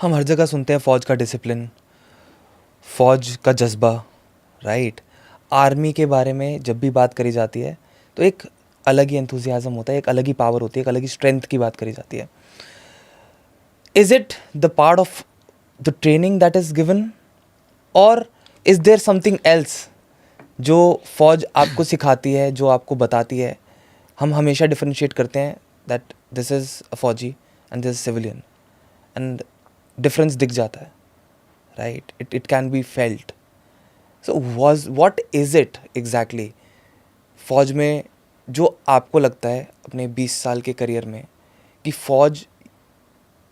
हम हर जगह सुनते हैं फ़ौज का डिसिप्लिन, फ़ौज का जज्बा, राइट? आर्मी के बारे में जब भी बात करी जाती है तो एक अलग ही एंथुसियाज़म होता है, एक अलग ही पावर होती है, एक अलग ही स्ट्रेंथ की बात करी जाती है. Is it the part of the training that is given, और इज़ देयर समथिंग एल्स जो फ़ौज आपको सिखाती है, जो आपको बताती है? हम हमेशा डिफरेंशिएट करते हैं दैट दिस इज़ अ फ़ौजी and this is civilian, and difference दिख जाता है, right? It can be felt. So what is it exactly फ़ौज में जो आपको लगता है अपने 20 साल के करियर में कि फ़ौज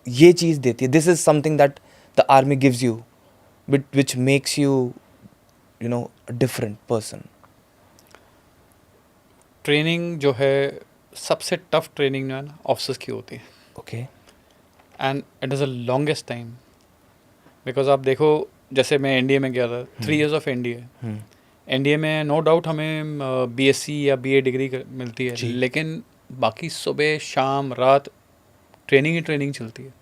ये चीज़ देती है, this is something that the army gives you, which makes you you know different person? Training जो है, सबसे टफ ट्रेनिंग जो है ना ऑफिसर्स की होती है, okay. And it is a longest time. Because आप देखो, जैसे मैं एनडीए में गया था, 3 years ऑफ एनडीए. एनडीए में नो डाउट हमें बीएससी या बीए डिग्री मिलती है, जी. लेकिन बाकी सुबह शाम रात ट्रेनिंग ही ट्रेनिंग चलती है.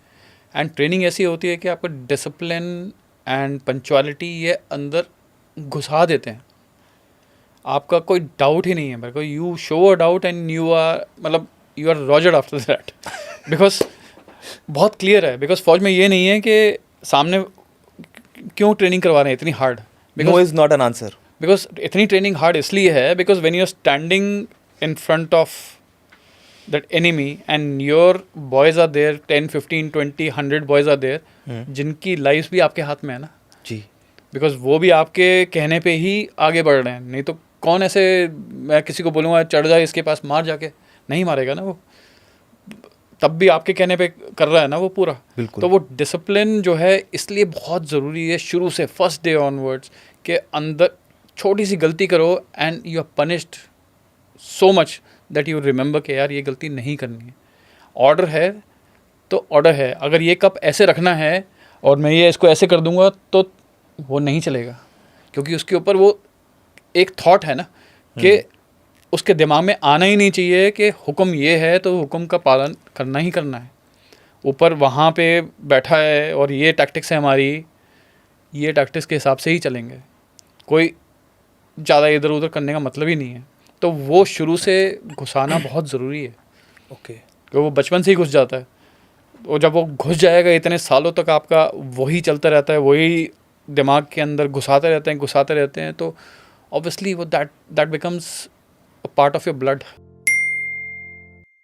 एंड ट्रेनिंग ऐसी होती है कि आपको डिसिप्लिन एंड पंक्चुअलिटी ये अंदर घुसा देते हैं. आपका कोई डाउट ही नहीं है मेरे को. You show a doubt and you are, मतलब you are rogered after that. Because बहुत क्लियर है, बिकॉज फौज में ये नहीं है कि सामने क्यों ट्रेनिंग करवा रहे हैं इतनी hard. No is not an answer. Because इतनी ट्रेनिंग हार्ड इसलिए है because when you are standing in front of that enemy and your boys are there, 10, 15, 20, 100 boys are there, जिनकी लाइफ भी आपके हाथ में है ना. जी. बिकॉज वो भी आपके कहने पे ही आगे बढ़ रहे हैं. नहीं तो कौन ऐसे, मैं किसी को बोलूँगा चढ़ जाए इसके पास मार, जाके नहीं मारेगा ना वो. तब भी आपके कहने पे कर रहा है ना वो पूरा. बिल्कुल. तो वो डिसिप्लिन जो है इसलिए बहुत ज़रूरी है शुरू से, फर्स्ट डे ऑनवर्ड्स, के अंदर छोटी सी गलती करो and you are punished so much that you remember कि यार ये गलती नहीं करनी है. ऑर्डर है तो ऑर्डर है. अगर ये कप ऐसे रखना है और मैं ये इसको ऐसे कर दूंगा तो वो नहीं चलेगा, क्योंकि उसके ऊपर वो एक थॉट है ना कि उसके दिमाग में आना ही नहीं चाहिए कि हुक्म ये है तो हुक्म का पालन करना ही करना है. ऊपर वहाँ पे बैठा है और ये टैक्टिक्स है हमारी, ये टैक्टिक्स के हिसाब से ही चलेंगे. कोई ज़्यादा इधर उधर करने का मतलब ही नहीं है. तो वो शुरू से घुसाना बहुत ज़रूरी है. ओके. क्योंकि वो बचपन से ही घुस जाता है. और जब वो घुस जाएगा इतने सालों तक आपका वही चलता रहता है, वही दिमाग के अंदर घुसाते रहते हैं, तो ऑब्वियसली वो that becomes a part of your blood.